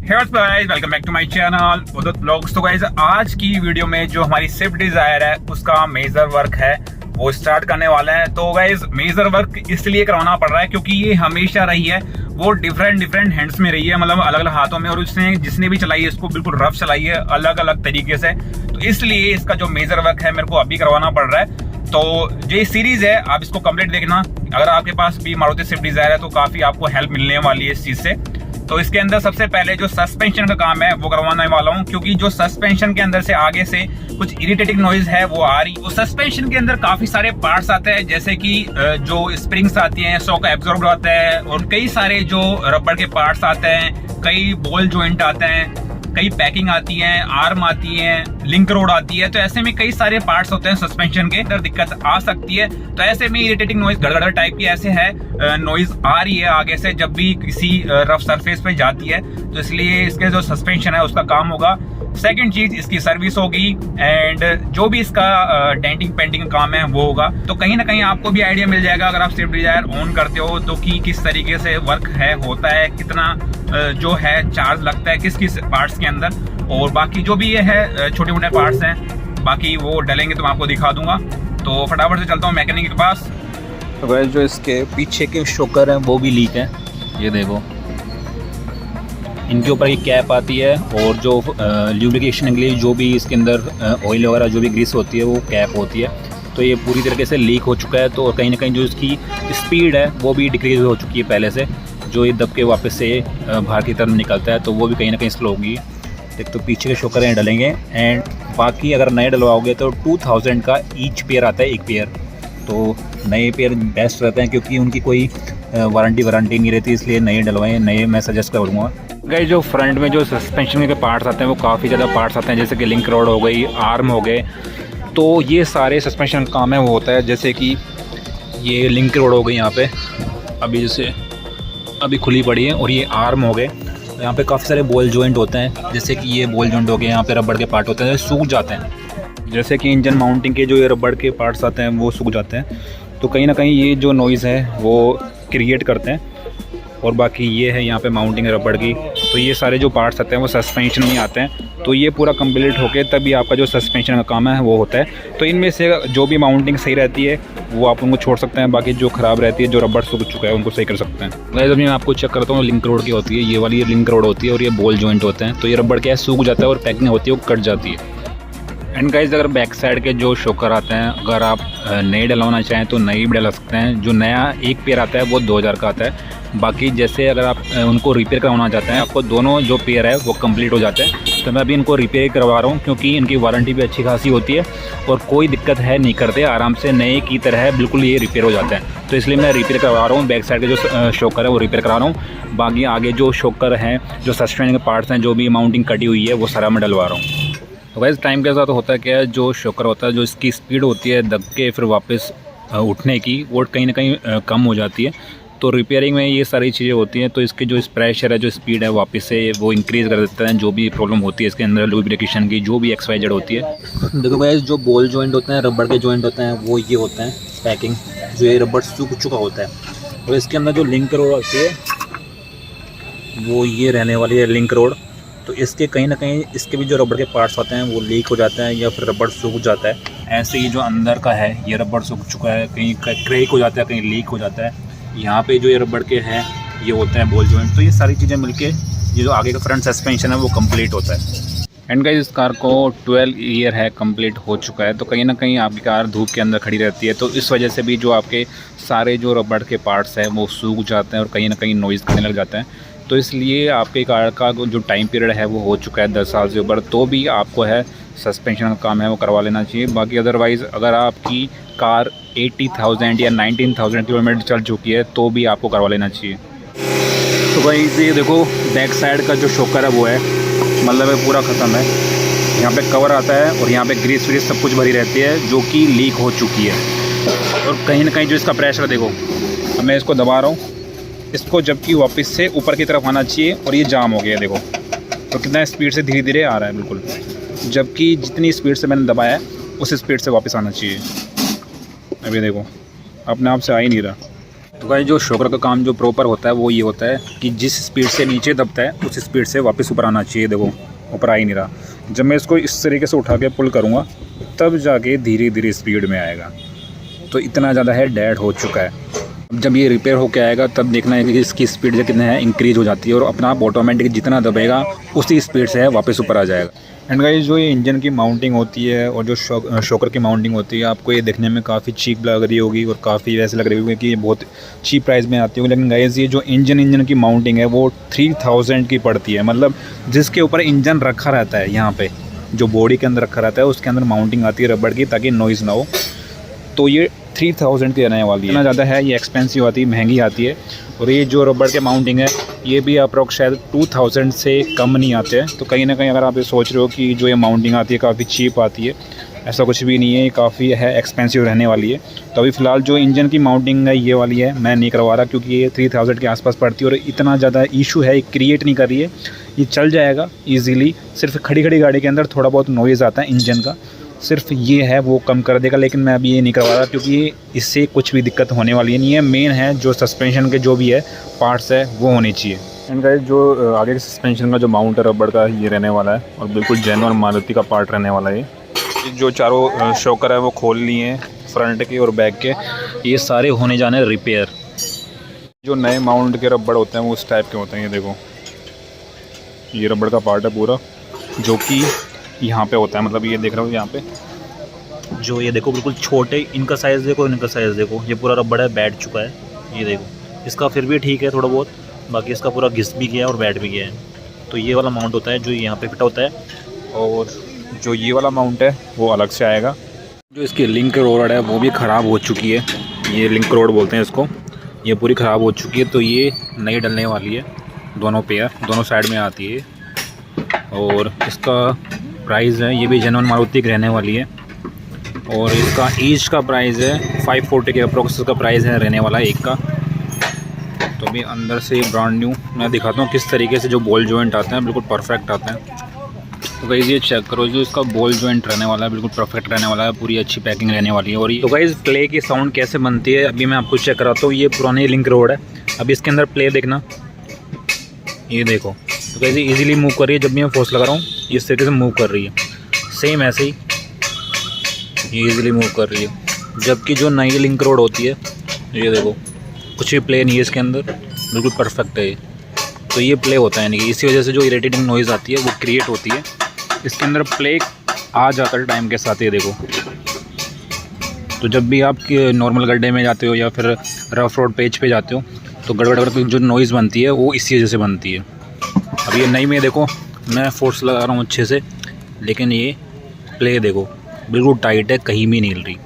Guys, welcome back to my channel उदत vlogs. तो guys, आज की वीडियो में जो हमारी स्विफ्ट डिजायर है उसका मेजर वर्क है वो स्टार्ट करने वाला है। तो गाइस, मेजर वर्क इसलिए करवाना पड़ रहा है क्योंकि ये हमेशा रही है वो डिफरेंट हैंड्स में रही है, मतलब अलग अलग हाथों में, और उसने जिसने भी चलाई है इसको बिल्कुल रफ चलाई है अलग अलग तरीके से। तो इसलिए इसका जो मेजर वर्क है मेरे को अभी करवाना पड़ रहा है। तो जो सीरीज है आप इसको कंप्लीट देखना। अगर आपके पास भी मारुति स्विफ्ट डिजायर है तो काफी आपको हेल्प मिलने वाली है इस चीज से। तो इसके अंदर सबसे पहले जो सस्पेंशन का काम है वो करवाने वाला हूँ, क्योंकि जो सस्पेंशन के अंदर से आगे से कुछ इरिटेटिंग नॉइज है वो आ रही। तो सस्पेंशन के अंदर काफी सारे पार्ट्स आते हैं, जैसे कि जो स्प्रिंग्स आती हैं, शॉक एब्जॉर्बर आता है, और कई सारे जो रबड़ के पार्ट्स आते हैं, कई बॉल जॉइंट आते हैं, कई पैकिंग आती है, आर्म आती है, लिंक रोड आती है। तो ऐसे में कई सारे पार्ट्स होते हैं सस्पेंशन के अंदर, दिक्कत आ सकती है। तो ऐसे में इरिटेटिंग नॉइज गड़गड़ टाइप की ऐसे है नॉइज आ रही है आगे से जब भी किसी रफ सरफेस पे जाती है। तो इसलिए इसके जो सस्पेंशन है उसका काम होगा। सेकंड चीज इसकी सर्विस होगी, एंड जो भी इसका डेंटिंग पेंटिंग का काम है वो होगा। तो कहीं ना कहीं आपको भी आइडिया मिल जाएगा अगर आप स्विफ्ट डिजायर ओन करते हो तो कि किस तरीके से वर्क है होता है, कितना जो है चार्ज लगता है किस किस पार्ट्स के अंदर, और बाकी जो भी ये है छोटे मोटे पार्ट्स हैं बाकी वो डलेंगे तो मैं आपको दिखा दूंगा। तो फटाफट से चलता हूँ मैकेनिक के पास। तो गाइस, जो इसके पीछे के शॉकर हैं वो भी लीक हैं, ये देखो। इनके ऊपर ये कैप आती है, और जो ल्यूब्रिकेशन के लिए जो भी इसके अंदर ऑयल वगैरह जो भी ग्रीस होती है वो कैप होती है। तो ये पूरी तरीके से लीक हो चुका है। तो कहीं ना कहीं जो इसकी स्पीड है वो भी डिक्रीज हो चुकी है पहले से। जो ये दब के वापस से बाहर की तरफ निकलता है तो वो भी कहीं ना कहीं स्लो होगी। एक तो पीछे के शॉकर हैं डलेंगे, एंड बाकी अगर नए डलवाओगे तो 2000 का ईच पेयर आता है, एक पेयर। तो नए पेयर बेस्ट रहते हैं क्योंकि उनकी कोई वारंटी नहीं रहती, इसलिए नए डलवाएं, नए मैं सजेस्ट करूँगा। गाइस, जो फ्रंट में जो सस्पेंशन के पार्ट्स आते हैं वो काफ़ी ज़्यादा पार्ट्स आते हैं, जैसे कि लिंक रोड हो गई, आर्म हो गए। तो ये सारे सस्पेंशन का काम है वो होता है, जैसे कि ये लिंक रोड हो गई यहाँ पे अभी जैसे अभी खुली पड़ी है, और ये आर्म हो गए। यहाँ पे काफ़ी सारे बॉल जॉइंट होते हैं, जैसे कि ये बॉल जॉइंट हो गए, यहाँ पे रबड़ के पार्ट होते हैं सूख जाते हैं, जैसे कि इंजन माउंटिंग के जो ये रबड़ के पार्ट्स आते हैं वो सूख जाते हैं। तो कहीं ना कहीं ये जो नॉइज़ है वो क्रिएट करते हैं। और बाकी ये है यहाँ पे माउंटिंग रबड़ की। तो ये सारे जो पार्ट्स आते हैं वो सस्पेंशन में आते हैं। तो ये पूरा कंप्लीट होके तभी आपका जो सस्पेंशन का काम है वो होता है। तो इनमें से जो भी माउंटिंग सही रहती है वो आप उनको छोड़ सकते हैं, बाकी जो ख़राब रहती है, जो रबड़ सूख चुका है, उनको सही कर सकते हैं। गाइस, अभी मैं आपको चेक करता हूँ लिंक रोड की होती है, ये वाली लिंक रोड होती है, और ये बॉल जॉइंट होते हैं। तो ये रबड़ क्या है सूख जाता है, और पैकिंग होती है वो कट जाती है। एंड गाइस, अगर बैक साइड के जो शॉकर आते हैं अगर आप नए डलवाना चाहें तो नए भी डला सकते हैं। जो नया एक पेयर आता है वो 2000 का आता है। बाकी जैसे अगर आप उनको रिपेयर करवाना चाहते हैं, आपको दोनों जो पेयर है वो कंप्लीट हो जाते हैं। तो मैं अभी इनको रिपेयर करवा रहा हूँ क्योंकि इनकी वारंटी भी अच्छी खासी होती है, और कोई दिक्कत है नहीं करते, आराम से नए की तरह बिल्कुल ये रिपेयर हो जाते हैं। तो इसलिए मैं रिपेयर करवा रहा हूँ। बैक साइड के जो शॉकर है वो रिपेयर करा रहा हूँ। बाकी आगे जो शॉकर हैं, जो सस्पेंशन के पार्ट्स हैं, जो भी माउंटिंग कटी हुई है वो सारा मैं डलवा रहा हूँ। तो वैसे टाइम के साथ होता क्या है, जो शॉकर होता है, जो इसकी स्पीड होती है दब के फिर वापस उठने की, वो कहीं ना कहीं कम हो जाती है। तो रिपेयरिंग में ये सारी चीज़ें होती हैं। तो इसके जो प्रेशर है, जो स्पीड है, वापस से वो इंक्रीज़ कर देते हैं। जो भी प्रॉब्लम होती है इसके अंदर लुब्रिकेशन की, जो भी XYZ होती है। देखो गाइस, जो बॉल जॉइंट होते हैं, रबड़ के जॉइंट होते हैं, वो ये होते हैं पैकिंग, जो ये रबड़ सूख चुका होता है। और इसके अंदर जो लिंक रोड होती है वो ये रहने वाली है लिंक रोड। तो इसके कहीं ना कहीं इसके भी जो रबड़ के पार्ट्स होते हैं वो लीक हो जाते हैं, या फिर रबड़ सूख जाता है। ऐसे ही जो अंदर का है ये रबड़ सूख चुका है, कहीं क्रैक हो जाता है, कहीं लीक हो जाता है। यहाँ पे जो ये रबड़ के हैं ये होते हैं बॉल जॉइंट। तो ये सारी चीज़ें मिलके ये जो आगे का फ्रंट सस्पेंशन है वो कंप्लीट होता है। एंड गाइस, इस कार को 12 ईयर है, कंप्लीट हो चुका है। तो कहीं ना कहीं आपकी कार धूप के अंदर खड़ी रहती है, तो इस वजह से भी जो आपके सारे जो रबड़ के पार्ट्स हैं वो सूख जाते हैं, और कहीं ना कहीं नॉइज़ करने लग जाता है। तो इसलिए आपके कार का जो टाइम पीरियड है वो हो चुका है 10 साल से ऊपर। तो भी आपको है सस्पेंशन का काम है वो करवा लेना चाहिए। बाकी अदरवाइज़ अगर आपकी कार 80,000 या 19,000 किलोमीटर चल चुकी है तो भी आपको करवा लेना चाहिए। तो भाई ये देखो, बैक साइड का जो शॉकर है वो है, मतलब है पूरा ख़त्म है। यहाँ पे कवर आता है, और यहाँ पे ग्रीस व्रीस सब कुछ भरी रहती है जो कि लीक हो चुकी है। और कहीं ना कहीं जो इसका प्रेशर देखो, अब मैं इसको दबा रहा हूँ, इसको जबकि वापस से ऊपर की तरफ आना चाहिए, और ये जाम हो गया देखो। तो कितना स्पीड से धीरे धीरे आ रहा है बिल्कुल, जबकि जितनी स्पीड से मैंने दबाया है उस स्पीड से वापस आना चाहिए। अभी देखो अपने आप से आ ही नहीं रहा। तो गाइस जो शॉकर का काम जो प्रॉपर होता है वो ये होता है कि जिस स्पीड से नीचे दबता है उस स्पीड से वापस ऊपर आना चाहिए। देखो ऊपर आ ही नहीं रहा। जब मैं इसको इस तरीके से उठा के पुल करूँगा तब जाके धीरे धीरे स्पीड में आएगा। तो इतना ज़्यादा है डेड हो चुका है। जब ये रिपेयर होके आएगा तब देखना है कि इसकी स्पीड जो कितना है इंक्रीज़ हो जाती है और अपना आप ऑटोमेटिक जितना दबेगा उसी स्पीड से है वापस ऊपर आ जाएगा। एंड गाइस जो ये इंजन की माउंटिंग होती है और जो शॉकर की माउंटिंग होती है आपको ये देखने में काफ़ी चीप लग रही होगी और काफ़ी वैसे लग रही होगी कि ये बहुत चीप प्राइस में आती होगी, लेकिन गाइस ये जो इंजन की माउंटिंग है वो 3000 की पड़ती है। मतलब जिसके ऊपर इंजन रखा रहता है, यहाँ पे जो बॉडी के अंदर रखा रहता है उसके अंदर माउंटिंग आती है रबड़ की ताकि नॉइज़ ना हो। तो ये 3000 की आने वाली है। इतना ज़्यादा है, ये एक्सपेंसिव आती है, महंगी आती है। और ये जो रबड़ के माउंटिंग है ये भी अप्रोक्स शायद 2000 से कम नहीं आते हैं। तो कहीं ना कहीं अगर आप ये सोच रहे हो कि जो ये माउंटिंग आती है काफ़ी चीप आती है, ऐसा कुछ भी नहीं है, ये काफ़ी है एक्सपेंसिव रहने वाली है। तो अभी फ़िलहाल जो इंजन की माउंटिंग है ये वाली है, मैं नहीं करवा रहा क्योंकि ये 3000 के आसपास पड़ती है और इतना ज़्यादा इशू है, क्रिएट नहीं कर रही है। ये चल जाएगा ईज़िली, सिर्फ खड़ी गाड़ी के अंदर थोड़ा बहुत नॉइज़ आता है इंजन का, सिर्फ ये है वो कम कर देगा। लेकिन मैं अभी ये नहीं करवा रहा क्योंकि इससे कुछ भी दिक्कत होने वाली नहीं है। मेन है जो सस्पेंशन के जो भी है पार्ट्स है वो होने चाहिए। एंड गाइस जो आगे के सस्पेंशन का जो माउंट है रबड़ का ये रहने वाला है और बिल्कुल जेन्युइन मारुति का पार्ट रहने वाला है। जो चारों शॉकर है वो खोल लिए हैं, फ्रंट के और बैक के, ये सारे होने जाने रिपेयर। जो नए माउंट के रबड़ होते हैं वो उस टाइप के होते हैं। ये देखो ये रबड़ का पार्ट है पूरा जो कि यहाँ पे होता है। मतलब ये देख रहे हो यहाँ पे जो ये देखो बिल्कुल छोटे, इनका साइज़ देखो, इनका साइज़ देखो, ये पूरा रबड़ है बैठ चुका है। ये देखो इसका फिर भी ठीक है थोड़ा बहुत, बाकी इसका पूरा घिस भी गया है और बैठ भी गया है। तो ये वाला माउंट होता है जो यहाँ पे फिट होता है और जो ये वाला माउंट है वो अलग से आएगा। जो इसकी लिंक रोड है वो भी ख़राब हो चुकी है, ये लिंक रोड बोलते हैं इसको, ये पूरी ख़राब हो चुकी है। तो ये नई डलने वाली है, दोनों पेयर दोनों साइड में आती है। और इसका प्राइस है, ये भी जेन्युइन मारुति की रहने वाली है और इसका ईच का प्राइस है 540 के अप्रोक्स का प्राइस है रहने वाला है एक का। तो अभी अंदर से ब्रांड न्यू मैं दिखाता हूँ किस तरीके से जो बॉल जॉइंट आते हैं बिल्कुल परफेक्ट आते हैं। तो गाइस ये चेक करो जो इसका बॉल जॉइंट रहने वाला है बिल्कुल परफेक्ट रहने वाला है, पूरी अच्छी पैकिंग रहने वाली है। और ये तो गाइस प्ले की साउंड कैसे बनती है अभी मैं आपको चेक कराता हूँ। ये पुरानी लिंक रोड है, अभी इसके अंदर प्ले देखना, ये देखो। तो कैसे इजीली मूव कर रही है, जब भी मैं फोर्स लगा रहा हूँ इस तरीके से मूव कर रही है, सेम ऐसे ही ये इजीली मूव कर रही है। जबकि जो नई लिंक रोड होती है ये देखो कुछ भी प्ले नहीं है इसके अंदर, बिल्कुल परफेक्ट है ये। तो ये प्ले होता है, यानी कि इसी वजह से जो इरिटेटिंग नॉइज़ आती है वो क्रिएट होती है। इसके अंदर प्ले आ जाता है टाइम के साथ, ये देखो। तो जब भी आप नॉर्मल गड्ढे में जाते हो या फिर रफ रोड पेज पे जाते हो तो गड़बड़ करके जो नॉइज़ बनती है वो इसी वजह से बनती है। अब ये नई में देखो मैं फोर्स लगा रहा हूँ अच्छे से, लेकिन ये प्ले देखो बिल्कुल टाइट है, कहीं भी नहीं हिल रही।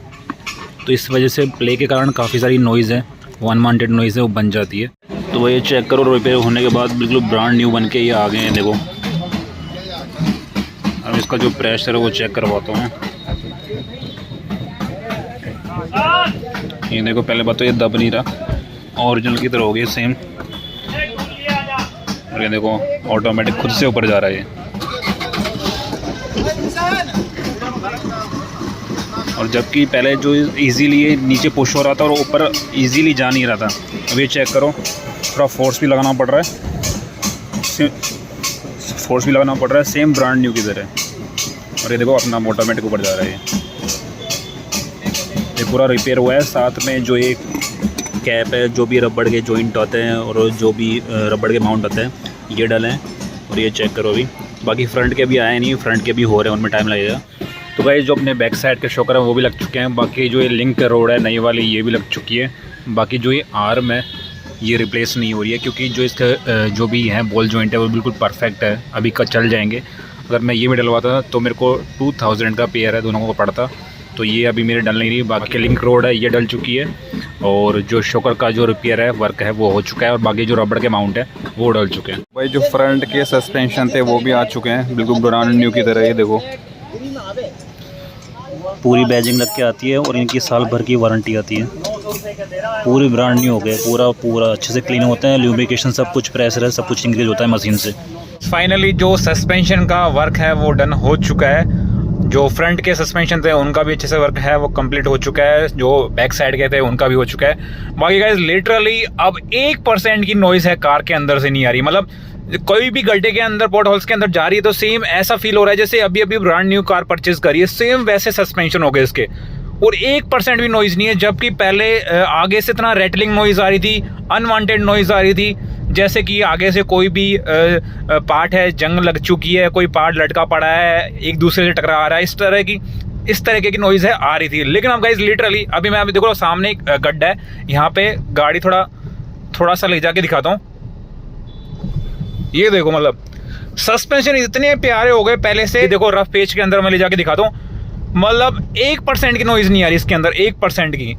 तो इस वजह से प्ले के कारण काफ़ी सारी नॉइज़ है, अनवांटेड नॉइज़ है वो बन जाती है। तो ये चेक करो रिपेयर होने के बाद बिल्कुल ब्रांड न्यू बन के ये आ गए हैं देखो। अब इसका जो प्रेशर है वो चेक करवाता हूँ। ये देखो पहले बात तो ये दब नहीं रहा, ओरिजिनल की तरह हो गई सेम। और ये देखो ऑटोमेटिक खुद से ऊपर जा रहा है ये। और जबकि पहले जो इजीली ये नीचे पुश हो रहा था और ऊपर इजीली जा नहीं रहा था। अब ये चेक करो थोड़ा फोर्स भी लगाना पड़ रहा है, फोर्स भी लगाना पड़ रहा है सेम ब्रांड न्यू की तरह। और ये देखो अपना ऑटोमेटिक ऊपर जा रहा है ये पूरा रिपेयर हुआ है। साथ में जो एक कैप है, जो भी रबड़ के जॉइंट आते हैं और जो भी रबड़ के माउंट आते हैं ये डले हैं। और ये चेक करो अभी बाकी फ्रंट के भी आए नहीं, फ्रंट के भी हो रहे हैं, उनमें टाइम लगेगा। तो भाई जो अपने बैक साइड के शॉकर हैं वो भी लग चुके हैं। बाकी जो ये लिंक रोड है नई वाली ये भी लग चुकी है। बाकी जो ये आर्म है ये रिप्लेस नहीं हो रही है क्योंकि जो इसका जो भी है बॉल जॉइंट है वो बिल्कुल परफेक्ट है, अभी का चल जाएंगे। अगर मैं ये भी डलवाता तो मेरे को 2000 का पेयर है दोनों को पड़ता, तो ये अभी मेरे डल नहीं रही। बाकी लिंक रोड है ये डल चुकी है और जो शॉकर का जो रिपेयर है वर्क है वो हो चुका है और बाकी जो रबड़ के माउंट है वो डल चुके हैं। भाई जो फ्रंट के सस्पेंशन थे वो भी आ चुके हैं बिल्कुल ब्रांड न्यू की तरह। ये देखो पूरी बैजिंग लग के आती है और इनकी साल भर की वारंटी आती है। पूरी ब्रांड न्यू हो गए, पूरा अच्छे से क्लीन होता है, ल्यूब्रिकेशन सब कुछ, प्रेशर है सब कुछ इंक्रीज होता है मशीन से। फाइनली जो सस्पेंशन का वर्क है वो डन हो चुका है। जो फ्रंट के सस्पेंशन थे उनका भी अच्छे से वर्क है, वो कंप्लीट हो चुका है। जो बैक साइड के थे उनका भी हो चुका है। बाकी गाइस लिटरली अब 1% की नॉइज़ है कार के अंदर से नहीं आ रही। मतलब कोई भी गड्ढे के अंदर, पोर्ट होल्स के अंदर जा रही है तो सेम ऐसा फील हो रहा है जैसे अभी अभी ब्रांड न्यू कार परचेज करी है, सेम वैसे सस्पेंशन हो गए इसके, और 1% भी नॉइज़ नहीं है। जबकि पहले आगे से इतना रेटलिंग नॉइज़ आ रही थी, अनवांटेड नॉइज़ आ रही थी, जैसे कि आगे से कोई भी पार्ट है, जंग लग चुकी है, कोई पार्ट लटका पड़ा है, एक दूसरे से टकरा रहा है, इस तरह की नॉइज़ है आ रही थी। लेकिन अब गाइस लिटरली अभी मैं देखो सामने एक गड्ढा है, यहाँ पे गाड़ी थोड़ा सा ले जाके दिखाता हूँ। ये देखो मतलब सस्पेंशन इतने प्यारे हो गए पहले से। देखो रफ पेज के अंदर मैं ले जाके दिखाता हूँ, मतलब 1% की नॉइज़ नहीं आ रही इसके अंदर, 1% की।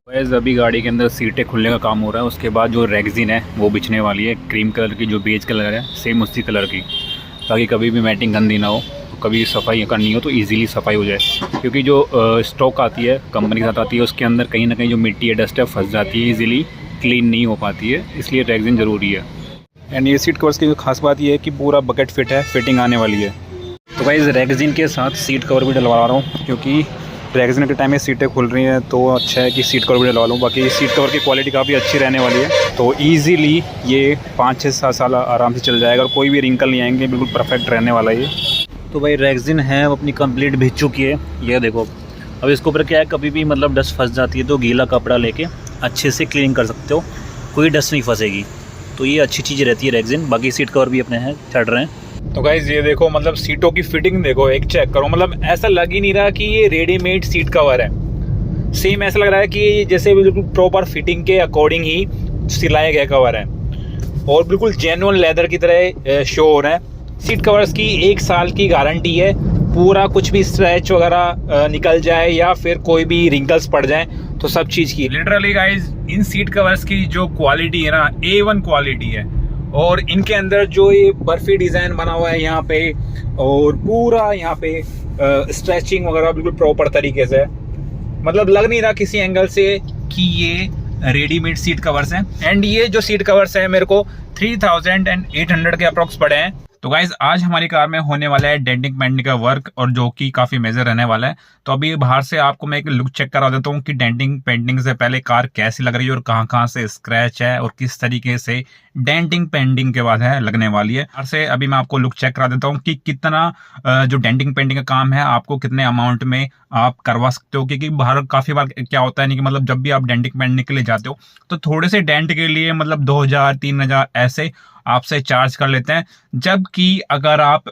वैसे अभी गाड़ी के अंदर सीटें खुलने का काम हो रहा है, उसके बाद जो रेगजिन है वो बिछने वाली है, क्रीम कलर की, जो बेज कलर है सेम उसी कलर की, ताकि कभी भी मैटिंग गंदी ना हो, तो कभी सफाई करनी हो तो इजीली सफाई हो जाए। क्योंकि जो स्टॉक आती है कंपनी के साथ आती है, उसके अंदर कहीं ना कहीं जो मिट्टी है, डस्ट है, फंस जाती है, ईजिली क्लीन नहीं हो पाती है, इसलिए रेगजिन ज़रूरी है। एंड ये सीट कवर्स की खास बात ये है कि पूरा बकेट फिट है, फिटिंग आने वाली है। तो गाइस रेगजिन के साथ सीट कवर भी डलवा रहा हूँ, क्योंकि रेगजिन के टाइम में सीटें खुल रही हैं तो अच्छा है कि सीट कवर भी डलवा लूँ। बाकी सीट कवर की क्वालिटी काफ़ी अच्छी रहने वाली है, तो ईज़िली ये 5-6-7 साल आराम से चल जाएगा और कोई भी रिंकल नहीं आएंगे, बिल्कुल परफेक्ट रहने वाला है ये। तो भाई रेगजिन है वो अपनी कंप्लीट भिज चुकी है, ये देखो। अब इसके ऊपर क्या है, कभी भी मतलब डस्ट फंस जाती है तो गीला कपड़ा लेके अच्छे से क्लीन कर सकते हो, कोई डस्ट नहीं फंसेगी। तो ये अच्छी चीज़ रहती है रेगजिन। बाकी सीट कवर भी अपने हैं चढ़ रहे हैं। तो गाइज ये देखो, मतलब सीटों की फिटिंग देखो, एक चेक करो, मतलब ऐसा लग ही नहीं रहा कि ये रेडीमेड सीट कवर है। सेम ऐसा लग रहा है कि जैसे बिल्कुल प्रॉपर फिटिंग के अकॉर्डिंग ही सिलाया गया कवर है, और बिल्कुल जेन्युइन लेदर की तरह शो हो रहा है। सीट कवर्स की 1 साल की गारंटी है, पूरा कुछ भी स्क्रैच वगैरह निकल जाए या फिर कोई भी रिंकल्स पड़ जाए तो सब चीज़ की। Literally guys in seat covers की जो क्वालिटी है ना, A1 क्वालिटी है। और इनके अंदर जो ये बर्फी डिज़ाइन बना हुआ है यहाँ पे, और पूरा यहाँ पे स्ट्रेचिंग वगैरह बिल्कुल प्रॉपर तरीके से, मतलब लग नहीं रहा किसी एंगल से कि ये रेडीमेड सीट कवर्स हैं। एंड ये जो सीट कवर्स हैं मेरे को 3800 के अप्रॉक्स पड़े हैं। तो गाइज आज हमारी कार में होने वाला है डेंटिंग पेंटिंग का वर्क, और जो कि काफ़ी मेजर रहने वाला है। तो अभी बाहर से आपको मैं एक लुक चेक करा देता हूँ कि डेंटिंग पेंटिंग से पहले कार कैसी लग रही है और कहाँ से स्क्रैच है और किस तरीके से डेंटिंग पेंटिंग के बाद है लगने वाली है। बाहर से अभी मैं आपको लुक चेक करा देता हूँ कि कितना जो डेंटिंग पेंटिंग का काम है आपको कितने अमाउंट में आप करवा सकते हो। क्योंकि बाहर काफ़ी बार क्या होता है नहीं कि मतलब जब भी आप डेंटिंग पेंटिंग के लिए जाते हो तो थोड़े से डेंट के लिए मतलब 2000-3000 ऐसे आपसे चार्ज कर लेते हैं। जबकि अगर आप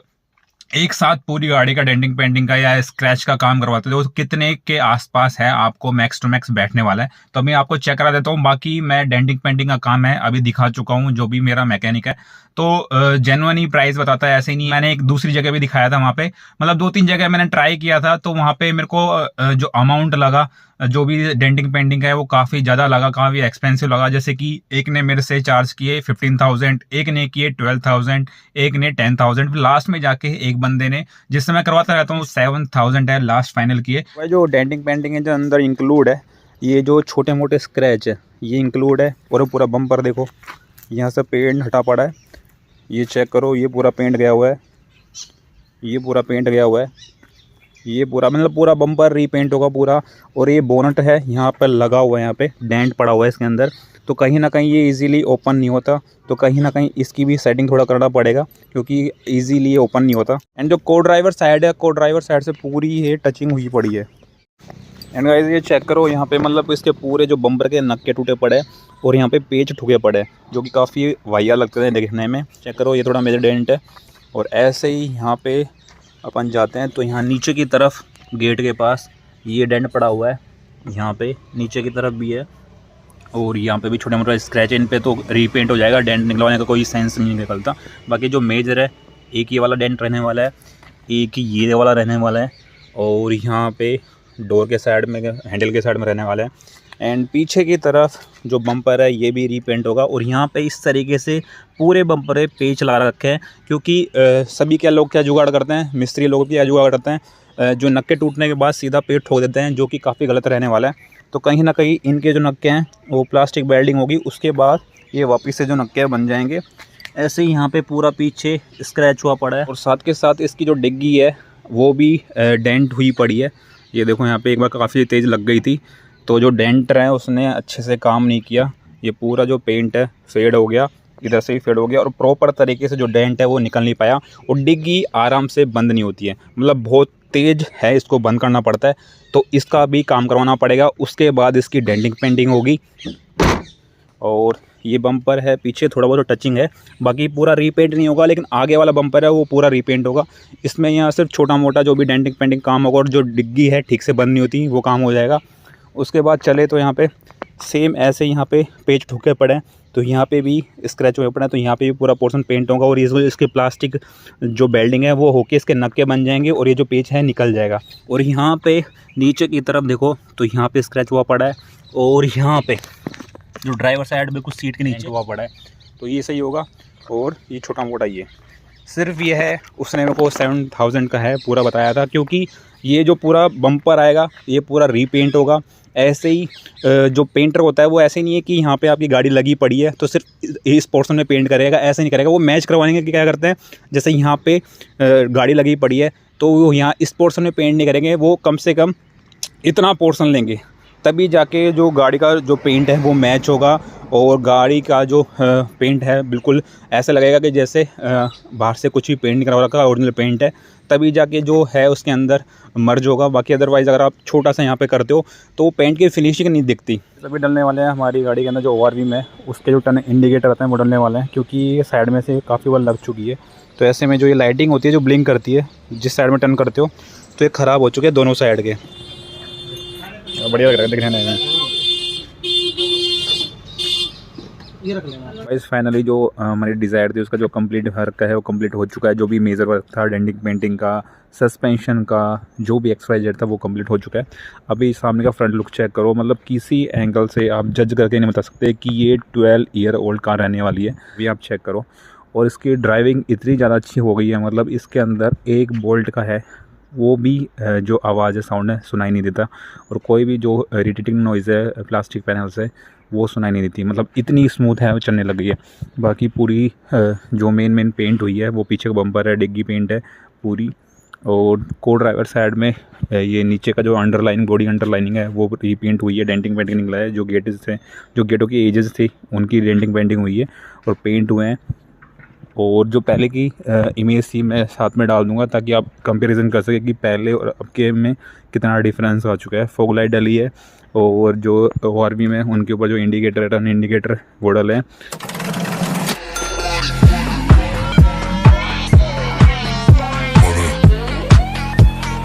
एक साथ पूरी गाड़ी का डेंटिंग पेंटिंग का या स्क्रैच का काम करवाते हो तो कितने के आसपास है आपको मैक्स टू मैक्स बैठने वाला है। तो मैं आपको चेक करा देता हूँ। बाकी मैं डेंटिंग पेंटिंग का काम है अभी दिखा चुका हूँ, जो भी मेरा मैकेनिक है, तो जेन्युइन ही प्राइस बताता है, ऐसे ही नहीं। मैंने एक दूसरी जगह भी दिखाया था, वहाँ पे मतलब 2-3 जगह मैंने ट्राई किया था, तो वहाँ पे मेरे को जो अमाउंट लगा जो भी डेंटिंग पेंटिंग का है वो काफ़ी ज़्यादा लगा, काफ़ी एक्सपेंसिव लगा। जैसे कि एक ने मेरे से चार्ज किए 15,000, एक ने किए 12,000, एक ने 10,000, लास्ट में जाके एक बंदे ने, जिससे मैं करवाता रहता हूँ, 7,000 है लास्ट फाइनल किए। जो डेंटिंग पेंटिंग है जो अंदर इंक्लूड है, ये जो छोटे मोटे स्क्रैच है ये इंक्लूड है, और पूरा बम्पर देखो यहाँ से पेंट हटा पड़ा है, ये चेक करो, ये पूरा पेंट गया हुआ है, ये पूरा पेंट गया हुआ है, ये पूरा मतलब पूरा बम्पर रीपेंट होगा पूरा। और ये बोनट है यहाँ पर लगा हुआ है, यहाँ पे डेंट पड़ा हुआ है इसके अंदर, तो कहीं ना कहीं ये इजीली ओपन नहीं होता, तो कहीं ना कहीं इसकी भी सेटिंग थोड़ा करना पड़ेगा क्योंकि इजीली ये ओपन नहीं होता। एंड जो को ड्राइवर साइड है, को ड्राइवर साइड से पूरी ये टचिंग हुई पड़ी है। एंड गाइस ये चेक करो, यहाँ पे मतलब इसके पूरे जो बम्पर के नक्के टूटे पड़े हैं और यहाँ पे पेच ठुके पड़े हैं, जो कि काफ़ी वाहिया लगते हैं देखने में। चेक करो, ये थोड़ा मेजर डेंट है। और ऐसे ही यहाँ पे अपन जाते हैं तो यहाँ नीचे की तरफ गेट के पास ये डेंट पड़ा हुआ है, यहाँ पे नीचे की तरफ भी है, और यहाँ पे भी छोटे मोटे स्क्रैच, इन पे तो रीपेंट हो जाएगा, डेंट निकलवाने का कोई सेंस नहीं निकलता। बाकी जो मेजर है, एक ये वाला डेंट रहने वाला है, एक ये वाला रहने वाला है, और यहाँ पे डोर के साइड में, हैंडल के साइड में रहने वाला है। एंड पीछे की तरफ जो बम्पर है ये भी रीपेंट होगा। और यहाँ पे इस तरीके से पूरे बम्पर पे पेच लगा रखे हैं, क्योंकि सभी क्या लोग क्या जुगाड़ करते हैं, मिस्त्री लोग क्या जुगाड़ करते हैं, जो नक्के टूटने के बाद सीधा पेच ठोक देते हैं, जो कि काफ़ी गलत रहने वाला है। तो कहीं ना कहीं इनके जो नक्के हैं वो प्लास्टिक वेल्डिंग होगी, उसके बाद ये वापस से जो नक्के बन जाएंगे। ऐसे ही यहाँ पे पूरा पीछे स्क्रैच हुआ पड़ा है। और साथ के साथ इसकी जो डिग्गी है वो भी डेंट हुई पड़ी है। ये देखो यहाँ पे एक बार काफ़ी तेज़ लग गई थी, तो जो डेंटर है उसने अच्छे से काम नहीं किया। ये पूरा जो पेंट है फेड हो गया, इधर से ही फेड हो गया, और प्रॉपर तरीके से जो डेंट है वो निकल नहीं पाया। और डिग्गी आराम से बंद नहीं होती है, मतलब बहुत तेज़ है, इसको बंद करना पड़ता है। तो इसका भी काम करवाना पड़ेगा, उसके बाद इसकी डेंटिंग पेंटिंग होगी। और ये बम्पर है पीछे थोड़ा बहुत टचिंग है, बाकी पूरा रीपेंट नहीं होगा, लेकिन आगे वाला बम्पर है वो पूरा रीपेंट होगा। इसमें यहाँ सिर्फ छोटा मोटा जो भी डेंटिंग पेंटिंग काम होगा, और जो डिग्गी है ठीक से बंद नहीं होती वो काम हो जाएगा। उसके बाद चले तो यहाँ पे सेम ऐसे यहाँ पे पेच ठुके पड़े हैं, तो यहाँ पे भी स्क्रैच हुए पड़े हैं, तो यहाँ पे भी पूरा पोर्शन पेंट होगा। और इसके प्लास्टिक जो बेल्डिंग है वो होके इसके नक्के बन जाएंगे, और ये जो पेच है निकल जाएगा। और यहाँ पे नीचे की तरफ देखो तो यहाँ पे स्क्रैच हुआ पड़ा है, और यहाँ पे जो ड्राइवर साइड में कुछ सीट के नीचे हुआ पड़ा है, तो ये सही होगा। और ये छोटा मोटा ये सिर्फ ये है, उसने मेरे को 7000 का है पूरा बताया था, क्योंकि ये जो पूरा बम्पर आएगा ये पूरा रीपेंट होगा। ऐसे ही जो पेंटर होता है वो ऐसे नहीं है कि यहाँ पे आपकी गाड़ी लगी पड़ी है तो सिर्फ इस पोर्शन में पेंट करेगा, ऐसे नहीं करेगा। वो मैच करवाने के क्या करते हैं, जैसे यहाँ पे गाड़ी लगी पड़ी है तो वो यहाँ इस पोर्शन में पेंट नहीं करेंगे, वो कम से कम इतना पोर्शन लेंगे, तभी जाके जो गाड़ी का जो पेंट है वो मैच होगा। और गाड़ी का जो पेंट है बिल्कुल ऐसे लगेगा कि जैसे बाहर से कुछ भी पेंट नहीं करवा रखा, ओरिजिनल पेंट है, तभी जाके जो है उसके अंदर मर्ज होगा। बाकी अदरवाइज़ अगर आप छोटा सा यहाँ पे करते हो तो पेंट की फिनिशिंग नहीं दिखती। तभी डलने वाले हैं हमारी गाड़ी के अंदर जो ओवरवी में, उसके जो टर्न इंडिकेटर आते हैं वो डलने वाले हैं, क्योंकि ये साइड में से काफ़ी बार लग चुकी है। तो ऐसे में जो ये लाइटिंग होती है जो ब्लिंक करती है जिस साइड में टर्न करते हो, तो ये ख़राब हो चुके हैं दोनों साइड के। बढ़िया लग रहा है दिखने में। गाइस फाइनली जो हमारी डिज़ायर थी उसका जो कंप्लीट वर्क है वो कंप्लीट हो चुका है। जो भी मेजर वर्क था, डेंटिंग पेंटिंग का, सस्पेंशन का, जो भी XYZ था वो कंप्लीट हो चुका है। अभी सामने का फ्रंट लुक चेक करो, मतलब किसी एंगल से आप जज करके नहीं बता सकते कि ये 12 ईयर ओल्ड कार रहने वाली है। अभी आप चेक करो, और इसकी ड्राइविंग इतनी ज़्यादा अच्छी हो गई है, मतलब इसके अंदर एक बोल्ट का है वो भी जो आवाज़ है, साउंड है, सुनाई नहीं देता। और कोई भी जो इरिटेटिंग नॉइज़ है प्लास्टिक पैनल से वो सुनाई नहीं देती, मतलब इतनी स्मूथ है वो चलने लग गई है। बाकी पूरी जो मेन पेंट हुई है वो पीछे का बम्पर है, डिग्गी पेंट है पूरी। और को ड्राइवर साइड में ये नीचे का जो अंडरलाइनिंग, बॉडी अंडरलाइनिंग है वो रीपेंट हुई है, डेंटिंग पेंटिंग निकला है। जो गेट्स थे, जो गेटों की एजेस थी उनकी डेंटिंग पेंटिंग हुई है और पेंट हुए हैं। और जो पहले की इमेज थी मैं साथ में डाल दूंगा ताकि आप कंपैरिजन कर सकें कि पहले और अब के में कितना डिफरेंस आ चुका है। फॉग लाइट डली है, और जो ORV में उनके ऊपर जो इंडिकेटर है, टर्न इंडिकेटर वो डले हैं।